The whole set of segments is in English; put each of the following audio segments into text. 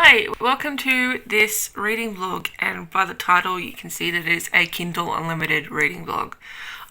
Hi, welcome to this reading vlog, and by the title you can see that it is a Kindle Unlimited reading vlog.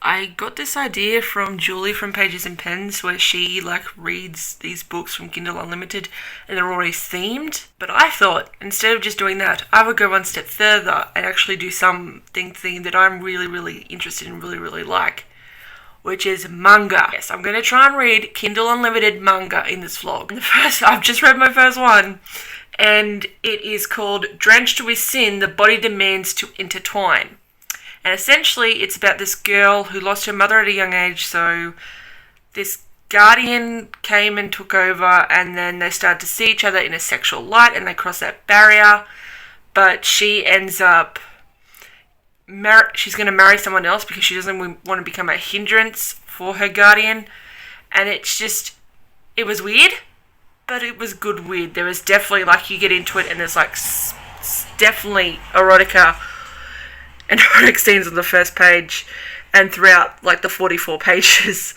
I got this idea from Julie from Pages and Pens, where she reads these books from Kindle Unlimited and they're always themed, but I thought instead of just doing that, I would go one step further and actually do something themed that I'm really interested in, really like, which is manga. Yes, I'm going to try and read Kindle Unlimited manga in this vlog. I've just read my first one, and it is called Drenched with Sin, The Body Demands to Intertwine. And essentially, it's about this girl who lost her mother at a young age, so this guardian came and took over, and then they started to see each other in a sexual light, and they cross that barrier, but she ends up she's going to marry someone else because she doesn't want to become a hindrance for her guardian. And it was weird, but it was good weird. There was definitely, you get into it and there's definitely erotic scenes on the first page and throughout the 44 pages.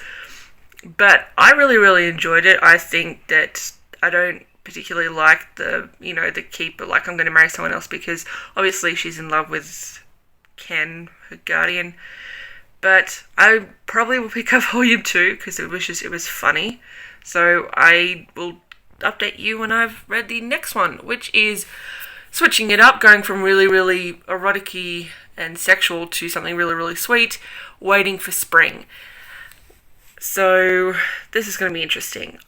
But I really enjoyed it. I think that I don't particularly like the keeper, I'm going to marry someone else, because obviously she's in love with Ken, her guardian. But I probably will pick up volume 2 because it was funny. So I will update you when I've read the next one, which is switching it up, going from really erotic-y and sexual to something really sweet, Waiting for Spring. So this is going to be interesting.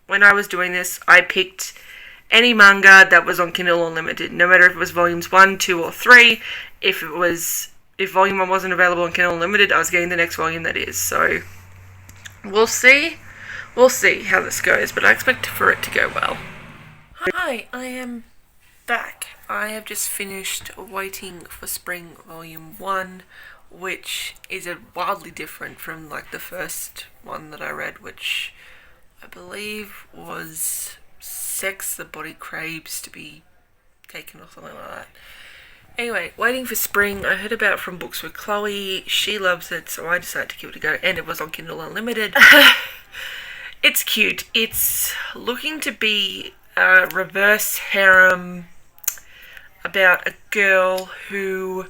When I was doing this, I picked any manga that was on Kindle Unlimited, no matter if it was volumes 1, 2, or 3. If volume 1 wasn't available on Kindle Unlimited, I was getting the next volume that is. So we'll see how this goes, but I expect for it to go well. Hi, I am back. I have just finished Waiting for Spring volume 1, which is wildly different from the first one that I read, which I believe was Sex the Body Craves to Be Taken or something like that. Anyway, Waiting for Spring, I heard about from Books with Chloe. She loves it, so I decided to give it a go, and it was on Kindle Unlimited. It's cute. It's looking to be a reverse harem about a girl who,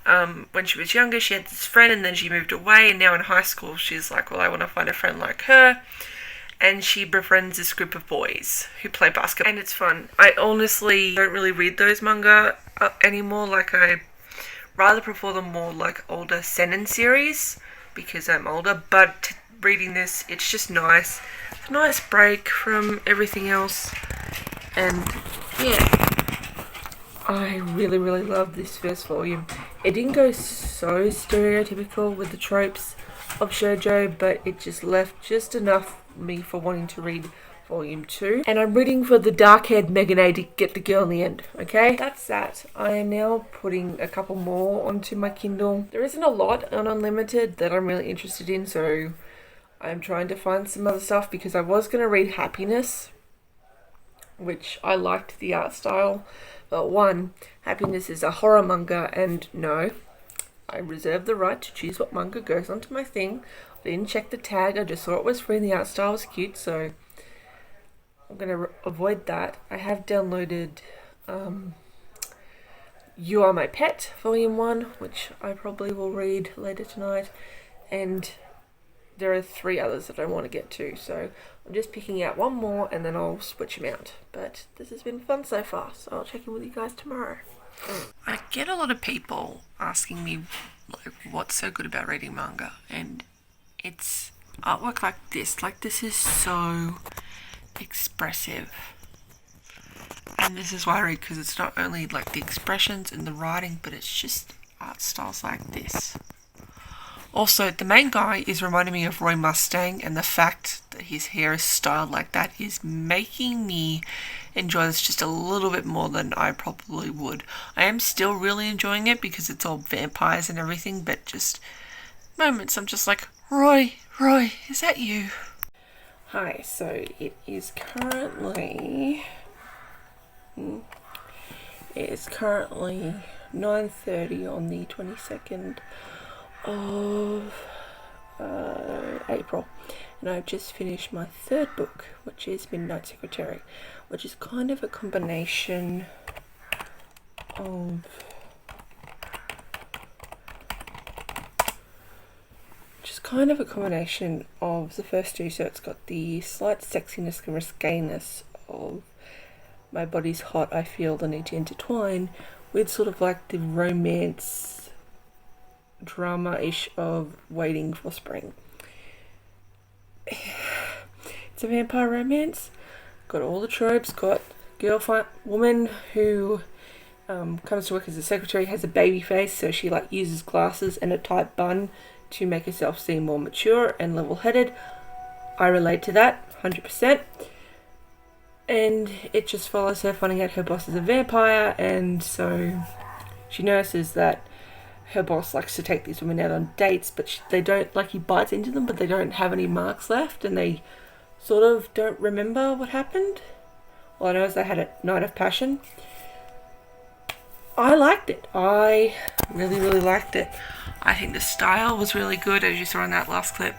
when she was younger, she had this friend, and then she moved away, and now in high school she's like, well, I want to find a friend like her. And she befriends this group of boys who play basketball, and it's fun. I honestly don't really read those manga anymore. I rather prefer the more older seinen series because I'm older, but reading this, it's just nice. It's a nice break from everything else, and yeah, I really love this first volume. It didn't go so stereotypical with the tropes of shoujo, but it just left just enough me for wanting to read volume 2. And I'm reading for the dark-haired Megan to get the girl in the end, okay? That's that. I am now putting a couple more onto my Kindle. There isn't a lot on Unlimited that I'm really interested in, so I'm trying to find some other stuff, because I was going to read Happiness, which I liked the art style. But Happiness is a horror manga, and no, I reserve the right to choose what manga goes onto my thing. I didn't check the tag, I just saw it was free and the art style was cute, so I'm going to avoid that. I have downloaded You Are My Pet, Volume 1, which I probably will read later tonight, and there are 3 others that I want to get to, so I'm just picking out one more and then I'll switch them out. But this has been fun so far, so I'll check in with you guys tomorrow. I get a lot of people asking me what's so good about reading manga, and it's artwork like this. This is so expressive, and this is why I read, because it's not only the expressions and the writing, but it's just art styles like this. Also, the main guy is reminding me of Roy Mustang, and the fact that his hair is styled like that is making me enjoy this just a little bit more than I probably would. I am still really enjoying it because it's all vampires and everything, but just moments I'm just like, Roy, is that you? Hi, so it is currently 9:30 on the 22nd of April, and I've just finished my third book, which is Midnight Secretary, which is kind of a combination of the first two. So it's got the slight sexiness and risqueness of my body's hot, I feel the need to intertwine, with sort of like the romance drama-ish of Waiting for Spring. It's a vampire romance, got all the tropes, got woman who comes to work as a secretary, has a baby face, so she like uses glasses and a tight bun to make herself seem more mature and level-headed. I relate to that 100%. And it just follows her finding out her boss is a vampire, and so she notices that her boss likes to take these women out on dates, but they don't, like, he bites into them, but they don't have any marks left, and they sort of don't remember what happened. All I know is they had a night of passion. I liked it. I really, really liked it. I think the style was really good, as you saw in that last clip.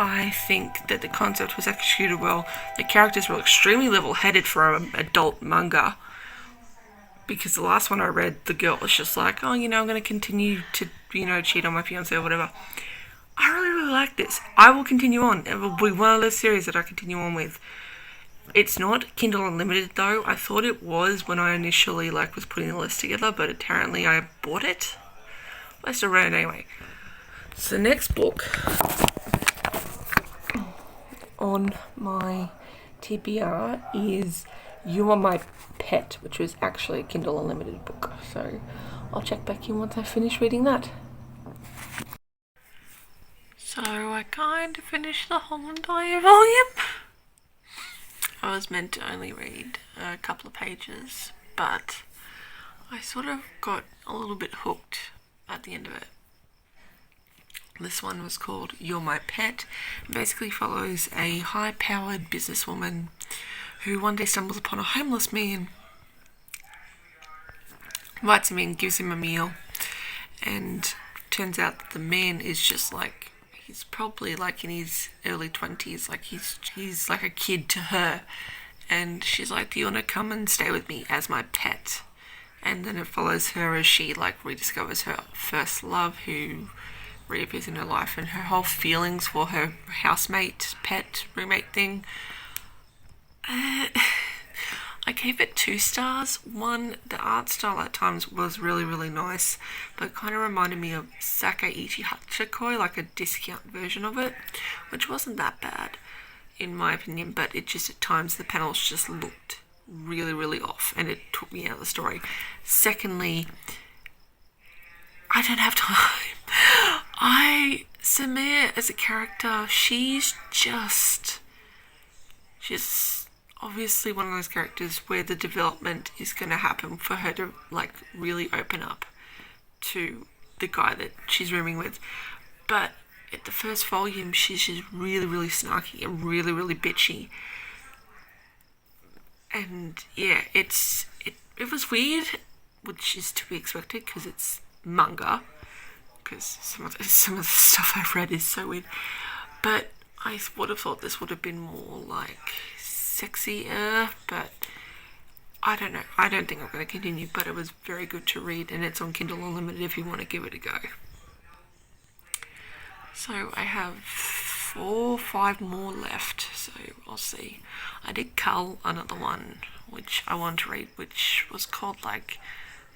I think that the concept was executed well. The characters were extremely level-headed for an adult manga. Because the last one I read, the girl was just like, oh, I'm going to continue to, cheat on my fiancé or whatever. I really, really like this. I will continue on. It will be one of those series that I continue on with. It's not Kindle Unlimited, though. I thought it was when I initially, was putting the list together, but apparently I bought it. I still read it anyway. So the next book on my TBR is You Are My Pet, which was actually a Kindle Unlimited book. So I'll check back in once I finish reading that. So I kind of finished the whole entire volume. I was meant to only read a couple of pages, but I sort of got a little bit hooked at the end of it. This one was called You're My Pet. It basically follows a high-powered businesswoman who one day stumbles upon a homeless man, invites him in, gives him a meal, and turns out that the man is just he's probably in his early 20s, he's like a kid to her, and she's like, do you want to come and stay with me as my pet? And then it follows her as she rediscovers her first love, who reappears in her life, and her whole feelings for her housemate, pet, roommate thing. I gave it 2 stars. One, the art style at times was really, really nice, but it kind of reminded me of Sake Ichi Hachikoi, like a discount version of it, which wasn't that bad, in my opinion, but it just, at times, the panels just looked really, really off, and it took me out of the story. Secondly, I don't have time. Samir as a character, she's obviously one of those characters where the development is going to happen for her to really open up to the guy that she's rooming with. But at the first volume, she's just really, really snarky and really, really bitchy. And yeah, it was weird, which is to be expected because it's manga. Because some of the stuff I've read is so weird. But I would have thought this would have been more sexier, but I don't know. I don't think I'm going to continue, but it was very good to read, and it's on Kindle Unlimited if you want to give it a go. So I have 4 or 5 more left, so I'll see. I did cull another one, which I wanted to read, which was called the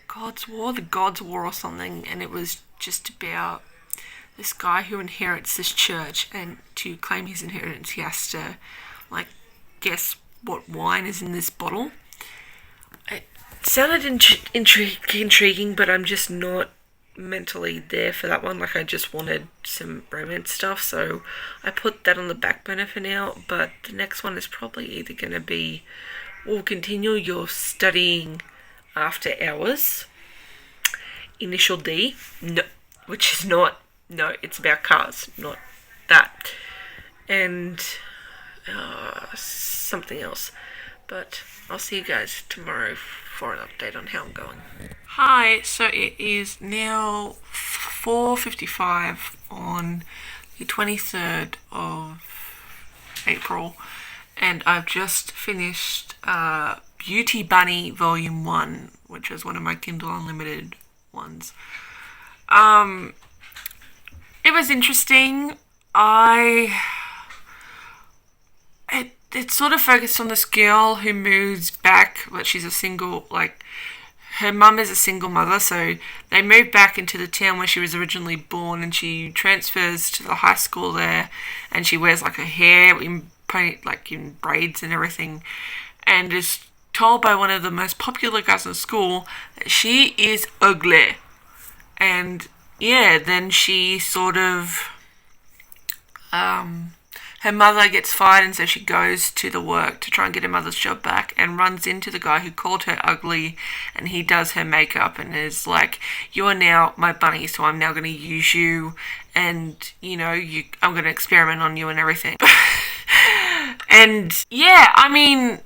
God's War or something, and it was just about this guy who inherits this church, and to claim his inheritance he has to guess what wine is in this bottle. It sounded intriguing, but I'm just not mentally there for that one. I just wanted some romance stuff, so I put that on the back burner for now. But the next one is probably either going to be, we'll continue your studying after hours, Initial D, no, which is not, no, it's about cars, not that, and something else. But I'll see you guys tomorrow for an update on how I'm going. Hi, so it is now 4:55 on the 23rd of April, and I've just finished Beauty Bunny Volume 1, which is one of my Kindle Unlimited ones. It was interesting. It sort of focused on this girl who moves back, but she's a single, like, her mum is a single mother, so they move back into the town where she was originally born, and she transfers to the high school there, and she wears like her hair in braids and everything, and is told by one of the most popular guys in school that she is ugly. And yeah, then she sort of her mother gets fired, and so she goes to the work to try and get her mother's job back, and runs into the guy who called her ugly, and he does her makeup and is like, you are now my bunny, so I'm now going to use you, and I'm going to experiment on you and everything. And yeah, I mean,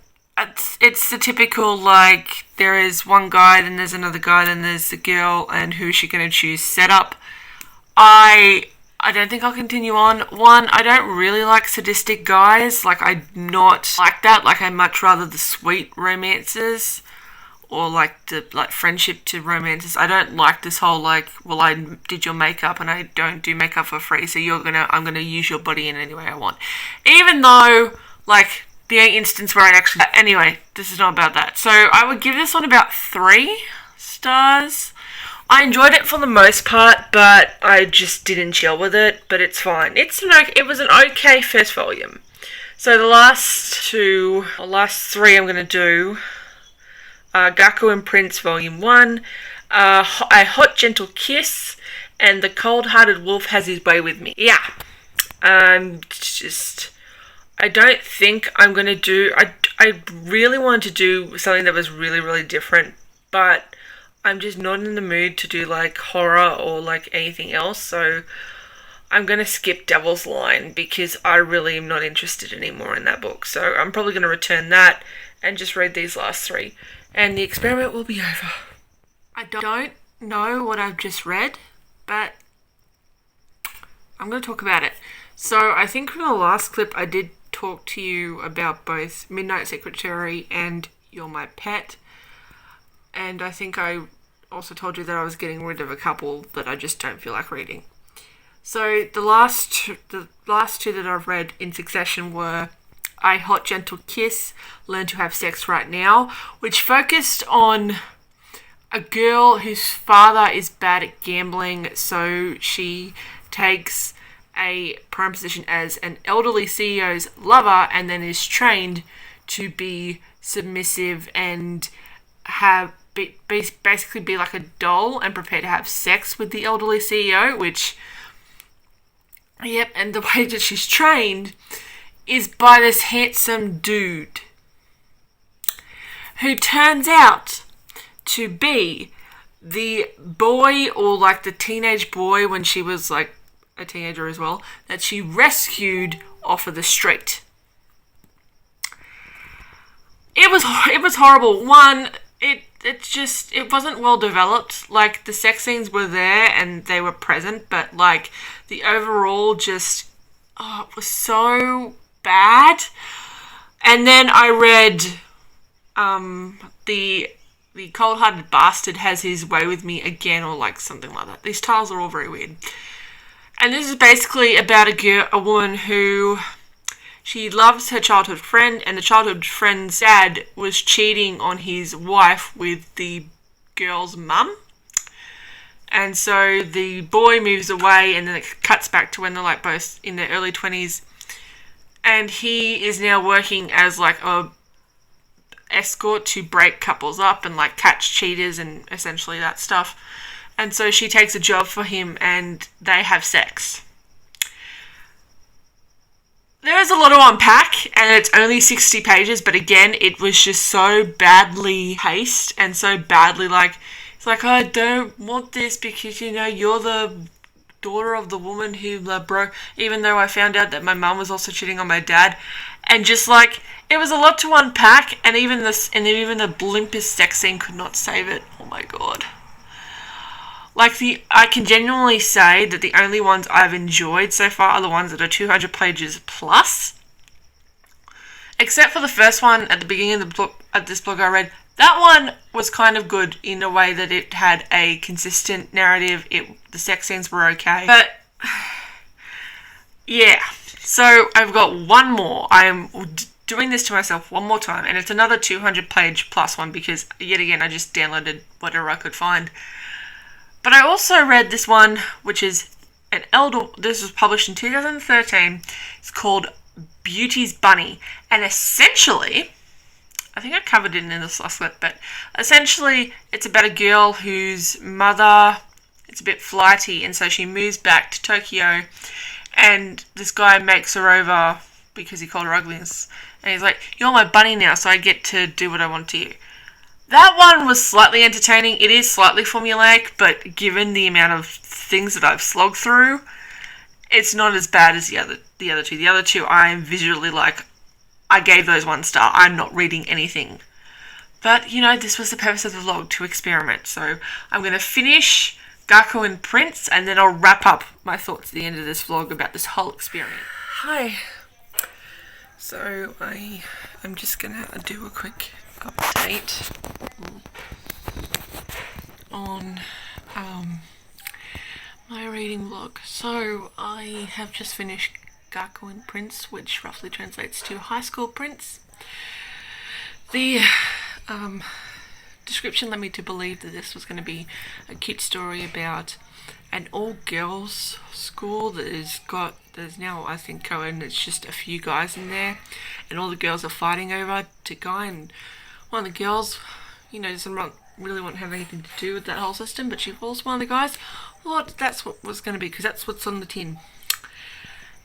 it's the typical, like, there is one guy, then there's another guy, then there's the girl, and who's she going to choose setup. I don't think I'll continue on. One, I don't really like sadistic guys. Like, I'm not like that. Like, I much rather the sweet romances, or like the friendship to romances. I don't like this whole like, well, I did your makeup and I don't do makeup for free, so I'm gonna use your body in any way I want. Even though, like, the instance where anyway, this is not about that. So I would give this one about 3 stars. I enjoyed it for the most part, but I just didn't chill with it, but it's fine. It was an okay first volume. So the last 3 I'm going to do, Gaku and Prince Volume 1, A Hot Gentle Kiss, and The Cold-Hearted Wolf Has His Way With Me. Yeah. I don't think I'm going to do... I really wanted to do something that was really, really different, but I'm just not in the mood to do like horror or like anything else, so I'm going to skip Devil's Line because I really am not interested anymore in that book. So I'm probably going to return that and just read these last 3, and the experiment will be over. I don't know what I've just read, but I'm going to talk about it. So I think from the last clip I did talk to you about both Midnight Secretary and You're My Pet. And I think I also told you that I was getting rid of a couple that I just don't feel like reading. So the last two that I've read in succession were A Hot Gentle Kiss, Learn to Have Sex Right Now, which focused on a girl whose father is bad at gambling, so she takes a prime position as an elderly CEO's lover, and then is trained to be submissive and basically be like a doll and prepare to have sex with the elderly CEO, and the way that she's trained is by this handsome dude who turns out to be the boy, or like the teenage boy when she was like a teenager as well, that she rescued off of the street. It was horrible. One, it wasn't well developed. Like, the sex scenes were there and they were present, but like the overall just it was so bad. And then I read the Cold-Hearted Bastard Has His Way With Me Again, or like something like that. These titles are all very weird. And this is basically about a woman who, she loves her childhood friend, and the childhood friend's dad was cheating on his wife with the girl's mum. And so the boy moves away, and then it cuts back to when they're like both in their early 20s. And he is now working as like a escort to break couples up and like catch cheaters and essentially that stuff. And so she takes a job for him and they have sex. There is a lot to unpack, and it's only 60 pages, but again, it was just so badly paced and so badly like, it's like, I don't want this because, you're the daughter of the woman who broke, even though I found out that my mum was also cheating on my dad. And just like, it was a lot to unpack, and even the blimpest sex scene could not save it. Oh my god. Like, I can genuinely say that the only ones I've enjoyed so far are the ones that are 200 pages plus. except for the first one at the beginning of the book, at this blog I read. That one was kind of good in a way that it had a consistent narrative. The sex scenes were okay. But, yeah. So, I've got one more. I'm doing this to myself one more time. And it's another 200-page plus one because, yet again, I just downloaded whatever I could find. But I also read this one, which is this was published in 2013. It's called Beauty's Bunny. And essentially, I think I covered it in this last clip, but essentially it's about a girl whose mother is a bit flighty, and so she moves back to Tokyo, and this guy makes her over because he called her ugliness, and he's like, "You're my bunny now, so I get to do what I want to you." That one was slightly entertaining. It is slightly formulaic, but given the amount of things that I've slogged through, it's not as bad as the other two. The other two, I am visually like, I gave those 1 star. I'm not reading anything. But, this was the purpose of the vlog, to experiment. So I'm going to finish Gaku and Prince, and then I'll wrap up my thoughts at the end of this vlog about this whole experience. Hi. So I'm just going to do a quick update on my reading vlog. So I have just finished Gaku and Prince, which roughly translates to High School Prince. The description led me to believe that this was going to be a cute story about an all-girls school there's now, I think, co-ed, it's just a few guys in there, and all the girls are fighting over to guy, and one of the girls, doesn't really want to have anything to do with that whole system, but she falls for one of the guys. Well, that's what was going to be, because that's what's on the tin.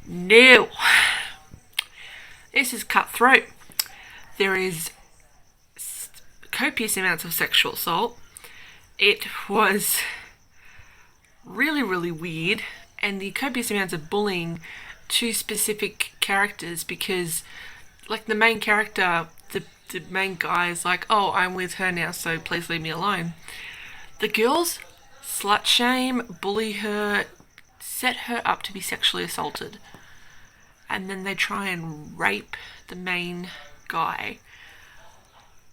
No. This is cutthroat. There is copious amounts of sexual assault. It was really, really weird. And the copious amounts of bullying to specific characters, because, like, the main character, the main guy is like, "Oh, I'm with her now, so please leave me alone." The girls slut shame, bully her, set her up to be sexually assaulted, and then they try and rape the main guy,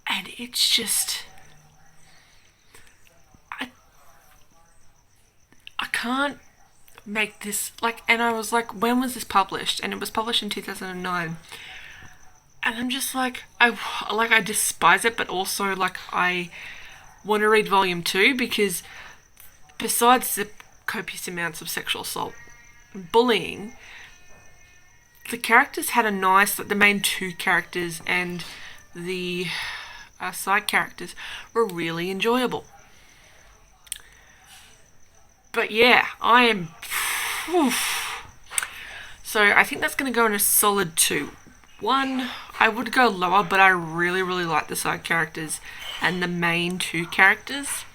and it's just, I can't make this, like, and I was like, when was this published? And it was published in 2009, and I'm just like, I despise it, but also, like, I want to read volume 2, because besides the copious amounts of sexual assault and bullying, the characters had a nice, the main 2 characters and the side characters were really enjoyable. But yeah, I am, so I think that's going to go in a solid 2. 1, I would go lower, but I really, really like the side characters and the main 2 characters.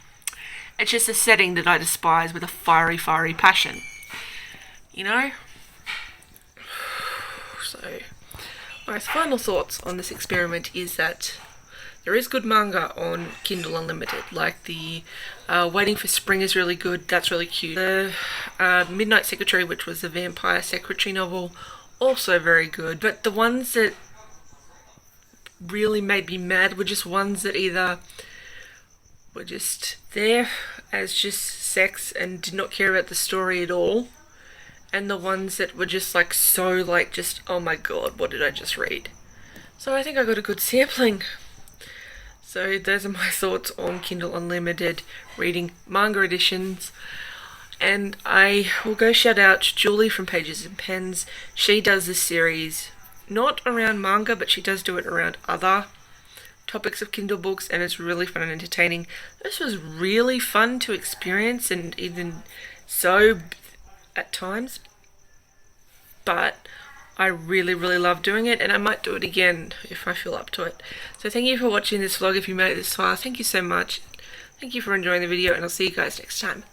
It's just a setting that I despise with a fiery, fiery passion. So, my final thoughts on this experiment is that there is good manga on Kindle Unlimited. Like the Waiting for Spring is really good. That's really cute. The Midnight Secretary, which was the vampire secretary novel, also very good. But the ones that really made me mad were just ones that either were just there as just sex and did not care about the story at all, and the ones that were just like so like just, oh my god, what did I just read? So I think I got a good sampling. So those are my thoughts on Kindle Unlimited reading manga editions. And I will go shout out Julie from Pages and Pens. She does this series not around manga, but she does do it around other topics of Kindle books, and it's really fun and entertaining. This was really fun to experience, and even so at times, but I really, really love doing it, and I might do it again if I feel up to it. So thank you for watching this vlog. If you made it this far, thank you so much. Thank you for enjoying the video, and I'll see you guys next time.